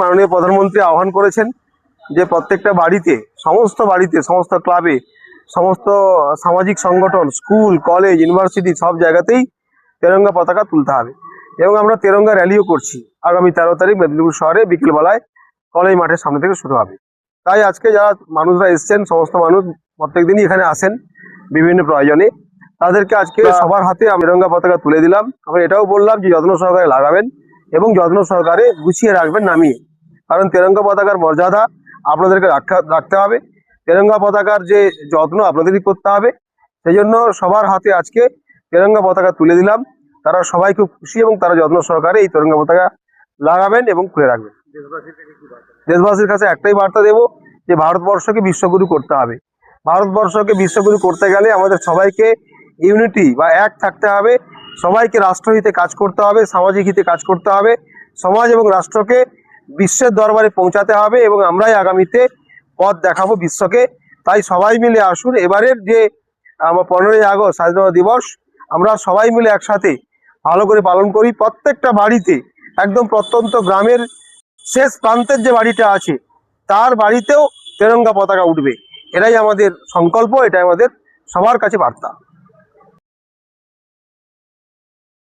মাননীয় প্রধানমন্ত্রী আহ্বান করেছেন যে প্রত্যেকটা বাড়িতে, সমস্ত ক্লাবে, সমস্ত সামাজিক সংগঠন, স্কুল, কলেজ, ইউনিভার্সিটি সব জায়গাতেই তেরঙ্গা পতাকা তুলতে হবে। এবং আমরা তেরঙ্গা র্যালিও করছি আগামী 13 তারিখ মেদিনীপুর শহরে বিকেলবেলায় কলেজ মাঠের সামনে থেকে শুরু হবে। তাই আজকে যারা মানুষরা এসছেন, সমস্ত মানুষ প্রত্যেক দিনই এখানে আসেন বিভিন্ন প্রয়োজনে, তাদেরকে আজকে সবার হাতে আমি তেরঙ্গা পতাকা তুলে দিলাম। আমরা এটাও বললাম যে যত্ন সহকারে লাগাবেন এবং যত্ন সহকারে গুছিয়ে রাখবেন নামিয়ে, কারণ তেরঙ্গা পতাকার মর্যাদা আপনাদেরকে রাখতে হবে। তেরঙ্গা পতাকার যে যত্ন আপনাদেরই করতে হবে। সেই জন্য সবার হাতে আজকে তেরঙ্গা পতাকা তুলে দিলাম। তারা সবাই খুব খুশি এবং তারা যত্ন সহকারে এই তেরঙ্গা পতাকা লাগাবেন এবং খুলে রাখবেন। দেশবাসীর কাছে একটাই বার্তা দেব যে ভারতবর্ষকে বিশ্বগুরু করতে হবে। ভারতবর্ষকে বিশ্বগুরু করতে গেলে আমাদের সবাইকে ইউনিটি বা এক থাকতে হবে, সবাইকে রাষ্ট্রহিতে কাজ করতে হবে, সামাজিক হিতে কাজ করতে হবে, সমাজ এবং রাষ্ট্রকে বিশ্বের দরবারে পৌঁছাতে হবে এবং আমরাই আগামীতে পথ দেখাবো বিশ্বকে। তাই সবাই মিলে আসুন, এবারের যে 15ই আগস্ট স্বাধীনতা দিবস আমরা সবাই মিলে একসাথে ভালো করে পালন করি। প্রত্যেকটা বাড়িতে, একদম প্রত্যন্ত গ্রামের শেষ প্রান্তের যে বাড়িটা আছে তার বাড়িতেও তেরঙ্গা পতাকা উঠবে। এটাই আমাদের সংকল্প, এটাই আমাদের সবার কাছে বার্তা।